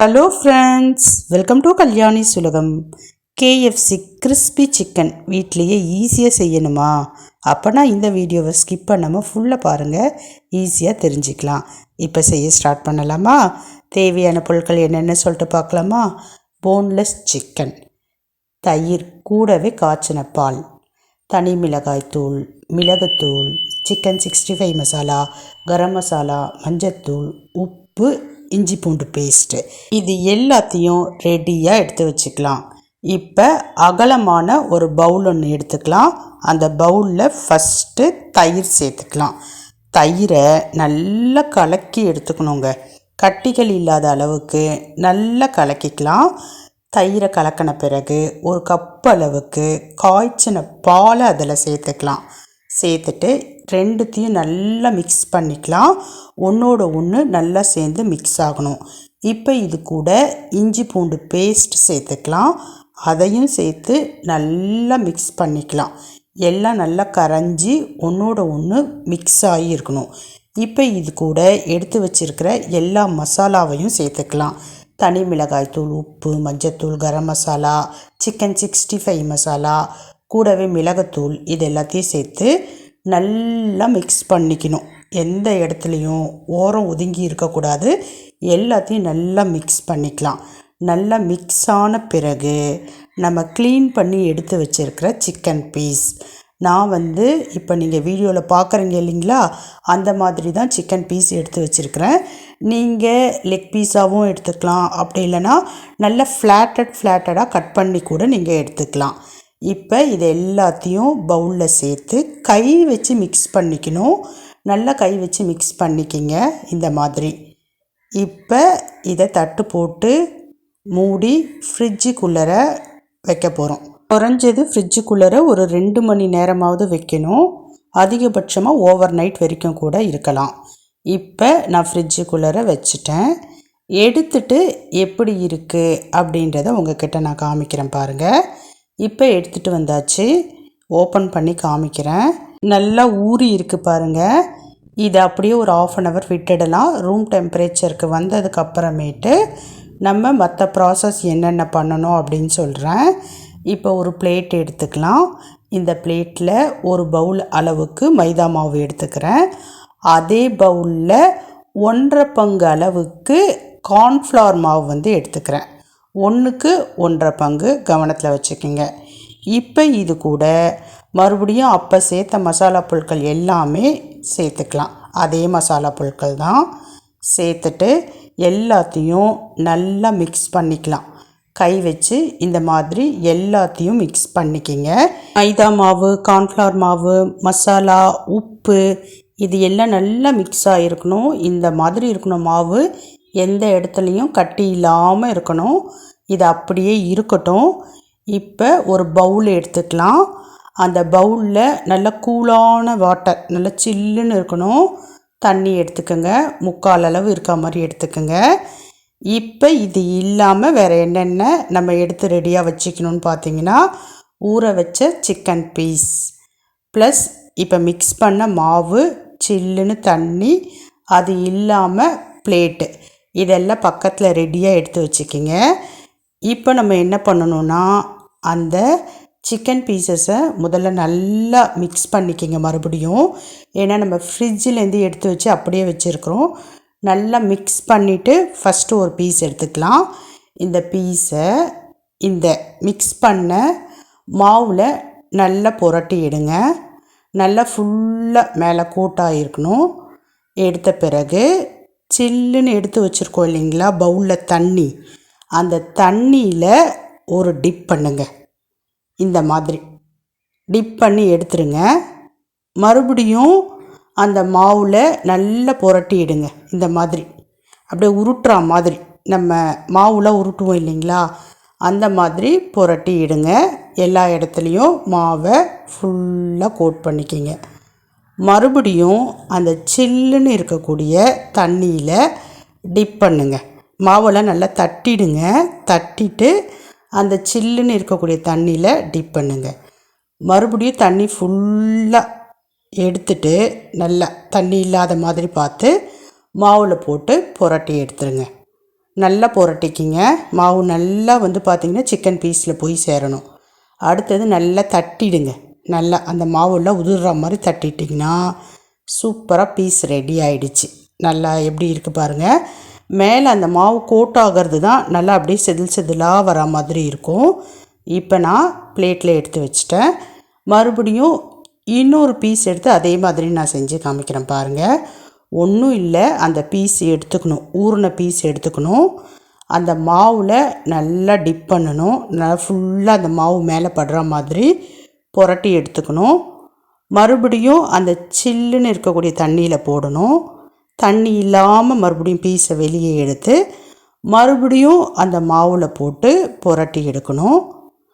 Hello friends, welcome to Kalyani சுலகம். KFC crispy chicken வீட்லேயே ஈஸியாக செய்யணுமா? அப்போனா இந்த வீடியோவை ஸ்கிப் பண்ணாமல் ஃபுல்லாக பாருங்கள், ஈஸியாக தெரிஞ்சுக்கலாம். இப்போ செய்ய ஸ்டார்ட் பண்ணலாமா? தேவையான பொருட்கள் என்னென்னு சொல்லிட்டு பார்க்கலாமா? போன்லெஸ் சிக்கன், தயிர், கூடவே காய்ச்சின பால், தனி மிளகாய்த்தூள், மிளகுத்தூள், சிக்கன் 65 மசாலா, கரம் மசாலா, மஞ்சத்தூள், உப்பு, இஞ்சி பூண்டு பேஸ்ட்டு. இது எல்லாத்தையும் ரெடியாக எடுத்து வச்சுக்கலாம். இப்போ அகலமான ஒரு பவுல் ஒன்று எடுத்துக்கலாம். அந்த பவுலில் ஃபஸ்ட்டு தயிர் சேர்த்துக்கலாம். தயிரை நல்லா கலக்கி எடுத்துக்கணுங்க. கட்டிகள் இல்லாத அளவுக்கு நல்லா கலக்கிக்கலாம். தயிரை கலக்கின பிறகு ஒரு கப் அளவுக்கு காய்ச்சின பாலை அதில் சேர்த்துக்கலாம். சேர்த்துட்டு ரெண்டுத்தையும் நல்லா மிக்ஸ் பண்ணிக்கலாம். ஒன்றோட ஒன்று நல்லா சேர்ந்து மிக்ஸ் ஆகணும். இப்போ இது கூட இஞ்சி பூண்டு பேஸ்ட் சேர்த்துக்கலாம். அதையும் சேர்த்து நல்லா மிக்ஸ் பண்ணிக்கலாம். எல்லாம் நல்லா கரைஞ்சி ஒன்றோட ஒன்று மிக்ஸ் ஆகி இருக்கணும். இப்போ இது கூட எடுத்து வச்சுருக்கிற எல்லா மசாலாவையும் சேர்த்துக்கலாம். தனி மிளகாய்த்தூள், உப்பு, மஞ்சத்தூள், கரம் மசாலா, சிக்கன் 65 மசாலா, கூடவே மிளகுத்தூள், இது எல்லாத்தையும் சேர்த்து நல்லா மிக்ஸ் பண்ணிக்கணும். எந்த இடத்துலையும் ஓரம் ஒதுங்கி இருக்கக்கூடாது. எல்லாத்தையும் நல்லா மிக்ஸ் பண்ணிக்கலாம். நல்லா மிக்ஸ் ஆன பிறகு நம்ம க்ளீன் பண்ணி எடுத்து வச்சுருக்கிற சிக்கன் பீஸ், நான் இப்போ நீங்கள் வீடியோவில் பார்க்குறீங்க இல்லைங்களா, அந்த மாதிரி தான் சிக்கன் பீஸ் எடுத்து வச்சுருக்கிறேன். நீங்கள் லெக் பீஸாகவும் எடுத்துக்கலாம். அப்படி இல்லைன்னா நல்லா ஃப்ளாட்டடாக கட் பண்ணி கூட நீங்கள் எடுத்துக்கலாம். இப்போ இது எல்லாத்தையும் பவுலில் சேர்த்து கை வச்சு மிக்ஸ் பண்ணிக்கணும். நல்லா கை வச்சு மிக்ஸ் பண்ணிக்கிங்க இந்த மாதிரி. இப்போ இதை தட்டு போட்டு மூடி ஃப்ரிட்ஜுக்குள்ளே வைக்க போகிறோம். குறைஞ்சது ஃப்ரிட்ஜுக்குள்ளே ஒரு 2 மணி நேரமாவது வைக்கணும். அதிகபட்சமாக ஓவர் நைட் வரைக்கும் கூட இருக்கலாம். இப்போ நான் ஃப்ரிட்ஜுக்குள்ளே வச்சுட்டேன். எடுத்துட்டு எப்படி இருக்குது அப்படின்றத உங்ககிட்ட நான் காமிக்கிறேன் பாருங்கள். இப்போ எடுத்துகிட்டு வந்தாச்சு. ஓப்பன் பண்ணி காமிக்கிறேன். நல்லா ஊறி இருக்குது பாருங்கள். இதை அப்படியே ஒரு 1/2 hour விட்டுடலாம். ரூம் டெம்பரேச்சருக்கு வந்ததுக்கப்புறமேட்டு நம்ம மற்ற ப்ராசஸ் என்னென்ன பண்ணணும் அப்படின்னு சொல்கிறேன். இப்போ ஒரு பிளேட் எடுத்துக்கலாம். இந்த பிளேட்டில் ஒரு பவுல் அளவுக்கு மைதா மாவு எடுத்துக்கிறேன். அதே பவுலில் 1.5 பங்கு அளவுக்கு கார்ன்ஃப்ளவர் மாவு எடுத்துக்கிறேன். 1க்கு 1.5 பங்கு கவனத்தில் வச்சுக்கோங்க. இப்போ இது கூட மறுபடியும் அப்போ சேர்த்த மசாலா பொருட்கள் எல்லாமே சேர்த்துக்கலாம். அதே மசாலா பொருட்கள் தான் சேர்த்துட்டு எல்லாத்தையும் நல்லா மிக்ஸ் பண்ணிக்கலாம். கை வச்சு இந்த மாதிரி எல்லாத்தையும் மிக்ஸ் பண்ணிக்கிங்க. மைதா மாவு, கார்ன்ஃப்ளவர் மாவு, மசாலா, உப்பு, இது எல்லாம் நல்லா மிக்ஸ் ஆகிருக்கணும். இந்த மாதிரி இருக்கணும் மாவு. எந்த இடத்துலையும் கட்டி இல்லாமல் இருக்கணும். இது அப்படியே இருக்கட்டும். இப்போ ஒரு பவுல் எடுத்துக்கலாம். அந்த பவுலில் நல்ல கூலான வாட்டர், நல்லா சில்லுன்னு இருக்கணும் தண்ணி எடுத்துக்கோங்க. 3/4 அளவு இருக்க மாதிரி எடுத்துக்கோங்க. இப்போ இது இல்லாமல் வேறு என்னென்ன நம்ம எடுத்து ரெடியாக வச்சுக்கணுன்னு பார்த்தீங்கன்னா, ஊற வச்ச சிக்கன் பீஸ் ப்ளஸ் இப்போ மிக்ஸ் பண்ண மாவு, சில்லுன்னு தண்ணி, அது இல்லாமல் பிளேட்டு, இதெல்லாம் பக்கத்தில் ரெடியாக எடுத்து வச்சுக்கிங்க. இப்போ நம்ம என்ன பண்ணணுன்னா, அந்த சிக்கன் பீசஸை முதல்ல நல்லா மிக்ஸ் பண்ணிக்கிங்க மறுபடியும். ஏன்னா நம்ம ஃப்ரிட்ஜிலேருந்து எடுத்து வச்சு அப்படியே வச்சுருக்குறோம். நல்லா மிக்ஸ் பண்ணிவிட்டு ஃபஸ்ட்டு ஒரு பீஸ் எடுத்துக்கலாம். இந்த பீஸை இந்த மிக்ஸ் பண்ண மாவில் நல்லா புரட்டி எடுங்க. நல்லா ஃபுல்லாக மேலே கோட்டாக இருக்கணும். எடுத்த பிறகு சில்லுன்னு எடுத்து வச்சுருக்கோம் இல்லைங்களா பவுலில் தண்ணி, அந்த தண்ணியில் ஒரு டிப் பண்ணுங்க. இந்த மாதிரி டிப் பண்ணி எடுத்துருங்க. மறுபடியும் அந்த மாவில் நல்லா புரட்டிடுங்க. இந்த மாதிரி அப்படியே உருட்டுற மாதிரி, நம்ம மாவில் உருட்டுவோம் இல்லைங்களா, அந்த மாதிரி புரட்டி இடுங்க. எல்லா இடத்துலையும் மாவை ஃபுல்லாக கோட் பண்ணிக்கிங்க. மறுபடியும் அந்த சில்லுன்னு இருக்கக்கூடிய தண்ணியில் டிப் பண்ணுங்க. மாவெல்லாம் நல்லா தட்டிடுங்க. தட்டிட்டு அந்த சில்லுன்னு இருக்கக்கூடிய தண்ணியில் டிப் பண்ணுங்க. மறுபடியும் தண்ணி ஃபுல்லாக எடுத்துட்டு நல்லா தண்ணி இல்லாத மாதிரி பார்த்து மாவில் போட்டு புரட்டி எடுத்துருங்க. நல்லா புரட்டிக்கிங்க. மாவு நல்லா வந்து பார்த்திங்கன்னா சிக்கன் பீஸில் போய் சேரணும். அடுத்தது நல்லா தட்டிடுங்க. நல்லா அந்த மாவுலாம் உதிர்ற மாதிரி தட்டிட்டிங்கன்னா சூப்பராக பீஸ் ரெடி ஆகிடுச்சு. நல்லா எப்படி இருக்குது பாருங்கள். மேலே அந்த மாவு கோட் ஆகிறது தான் நல்லா அப்படியே செதில் செதிலாக வர மாதிரி இருக்கும். இப்போ நான் பிளேட்டில் எடுத்து வச்சிட்டேன். மறுபடியும் இன்னொரு பீஸ் எடுத்து அதே மாதிரி நான் செஞ்சு காமிக்கிறேன் பாருங்கள். ஒன்றும் இல்லை, அந்த பீஸ் எடுத்துக்கணும், ஊறின பீஸ் எடுத்துக்கணும். அந்த மாவில் நல்லா டிப் பண்ணணும். நல்லா ஃபுல்லாக அந்த மாவு மேலே படுற மாதிரி புரட்டி எடுத்துக்கணும். மறுபடியும் அந்த சில்லுன்னு இருக்கக்கூடிய தண்ணியில் போடணும். தண்ணி இல்லாமல் மறுபடியும் பீஸை வெளியே எடுத்து மறுபடியும் அந்த மாவில் போட்டு புரட்டி எடுக்கணும்.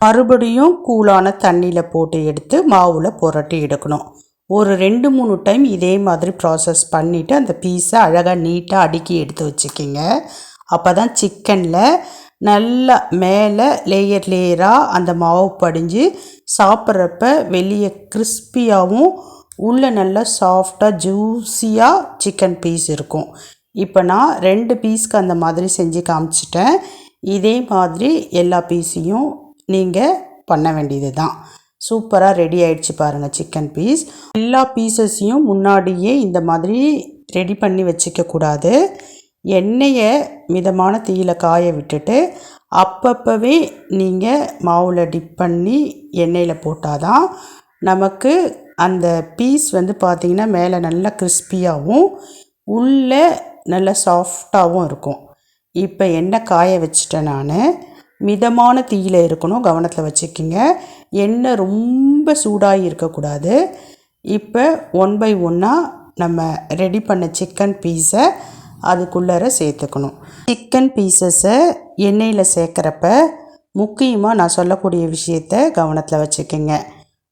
மறுபடியும் கூலான தண்ணியில் போட்டு எடுத்து மாவில் புரட்டி எடுக்கணும். ஒரு 2-3 டைம் இதே மாதிரி ப்ராசஸ் பண்ணிவிட்டு அந்த பீஸை அழகாக நீட்டாக அடுக்கி எடுத்து வச்சுக்கிங்க. அப்போ தான் சிக்கனில் நல்லா மேலே லேயர் லேயராக அந்த மாவு படிஞ்சு சாப்பிட்றப்ப வெளியே கிறிஸ்பியாகவும் உள்ளே நல்லா சாஃப்டாக ஜூஸியாக சிக்கன் பீஸ் இருக்கும். இப்போ நான் 2 பீஸ்க்கு அந்த மாதிரி செஞ்சு காமிச்சிட்டேன். இதே மாதிரி எல்லா பீஸையும் நீங்கள் பண்ண வேண்டியது தான். சூப்பராக ரெடி ஆகிடுச்சு பாருங்கள் சிக்கன் பீஸ். எல்லா பீசஸையும் முன்னாடியே இந்த மாதிரி ரெடி பண்ணி வச்சுக்கக்கூடாது. எண்ணெயை மிதமான தீயில் காய விட்டுட்டு அப்பப்போவே நீங்கள் மாவில் டிப் பண்ணி எண்ணெயில் போட்டால் தான் நமக்கு அந்த பீஸ் வந்து பார்த்திங்கன்னா மேலே நல்லா கிறிஸ்பியாகவும் உள்ளே நல்லா சாஃப்டாகவும் இருக்கும். இப்போ எண்ணெய் காய வச்சுட்டேன் நான். மிதமான தீயில் இருக்கணும், கவனத்தில் வச்சுக்கிங்க. எண்ணெய் ரொம்ப சூடாகி இருக்கக்கூடாது. இப்போ 1 by 1 நம்ம ரெடி பண்ண சிக்கன் பீஸை அதுக்குள்ளார சேர்த்துக்கணும். சிக்கன் பீசஸை எண்ணெயில் சேர்க்குறப்ப முக்கியமாக நான் சொல்லக்கூடிய விஷயத்தை கவனத்தில் வச்சுக்கோங்க.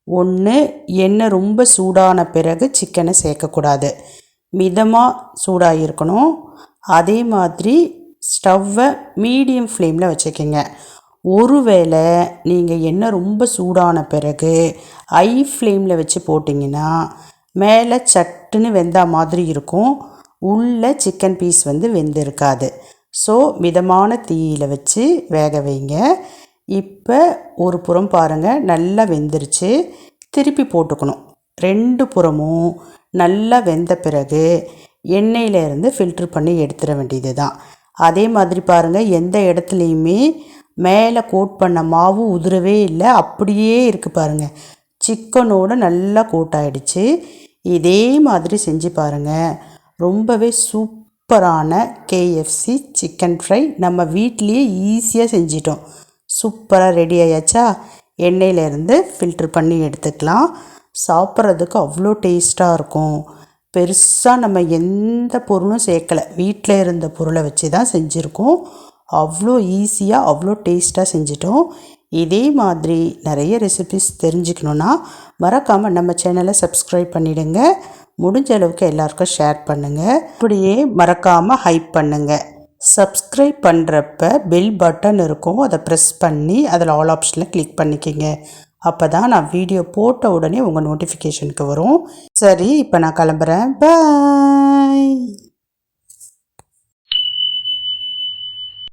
1, எண்ணெய் ரொம்ப சூடான பிறகு சிக்கனை சேர்க்கக்கூடாது. மிதமாக சூடாக இருக்கணும். அதே மாதிரி ஸ்டவ்வை மீடியம் ஃப்ளேமில் வச்சுக்கோங்க. ஒருவேளை நீங்கள் எண்ணெய் ரொம்ப சூடான பிறகு ஹை ஃப்ளேமில் வச்சு போட்டிங்கன்னா மேலே சட்டுன்னு வெந்த மாதிரி இருக்கும், உள்ள சிக்கன் பீஸ் வந்து வெந்திருக்காது. ஸோ மிதமான தீயில் வச்சு வேக வைங்க. இப்போ ஒரு புறம் பாருங்கள் நல்லா வெந்துருச்சு. திருப்பி போட்டுக்கணும். 2 புறமும் நல்லா வெந்த பிறகு எண்ணெயிலேருந்து ஃபில்ட்ரு பண்ணி எடுத்துட வேண்டியது தான். அதே மாதிரி பாருங்கள், எந்த இடத்துலையுமே மேலே கோட் பண்ண மாவு உதிரவே இல்லை, அப்படியே இருக்குது பாருங்கள். சிக்கனோடு நல்லா கோட் ஆகிடுச்சு. இதே மாதிரி செஞ்சு பாருங்கள். ரொம்பவே சூப்பரான KFC சிக்கன் ஃப்ரை நம்ம வீட்லேயே ஈஸியாக செஞ்சிட்டோம். சூப்பராக ரெடி ஆயாச்சா? எண்ணெயிலேருந்து ஃபில்ட்ரு பண்ணி எடுத்துக்கலாம். சாப்பிட்றதுக்கு அவ்வளோ டேஸ்ட்டாக இருக்கும். பெருசாக நம்ம எந்த பொருளும் சேர்க்கலை, வீட்டில் இருந்த பொருளை வச்சு தான் செஞ்சுருக்கோம். அவ்வளோ ஈஸியாக அவ்வளோ டேஸ்ட்டாக செஞ்சிட்டோம். இதே மாதிரி நிறைய ரெசிபிஸ் தெரிஞ்சுக்கணுன்னா மறக்காமல் நம்ம சேனலை சப்ஸ்கிரைப் பண்ணிவிடுங்க. முடிஞ்ச அளவுக்கு எல்லாருக்கும் ஷேர் பண்ணுங்கள். அப்படியே மறக்காமல் ஹைப் பண்ணுங்கள். சப்ஸ்கிரைப் பண்ணுறப்ப பெல் பட்டன் இருக்கும், அதை ப்ரெஸ் பண்ணி அதில் ஆல் ஆப்ஷனில் கிளிக் பண்ணிக்கோங்க. அப்போ தான் நான் வீடியோ போட்ட உடனே உங்கள் நோட்டிஃபிகேஷனுக்கு வரும். சரி, இப்போ நான் கிளம்புறேன். பாய்.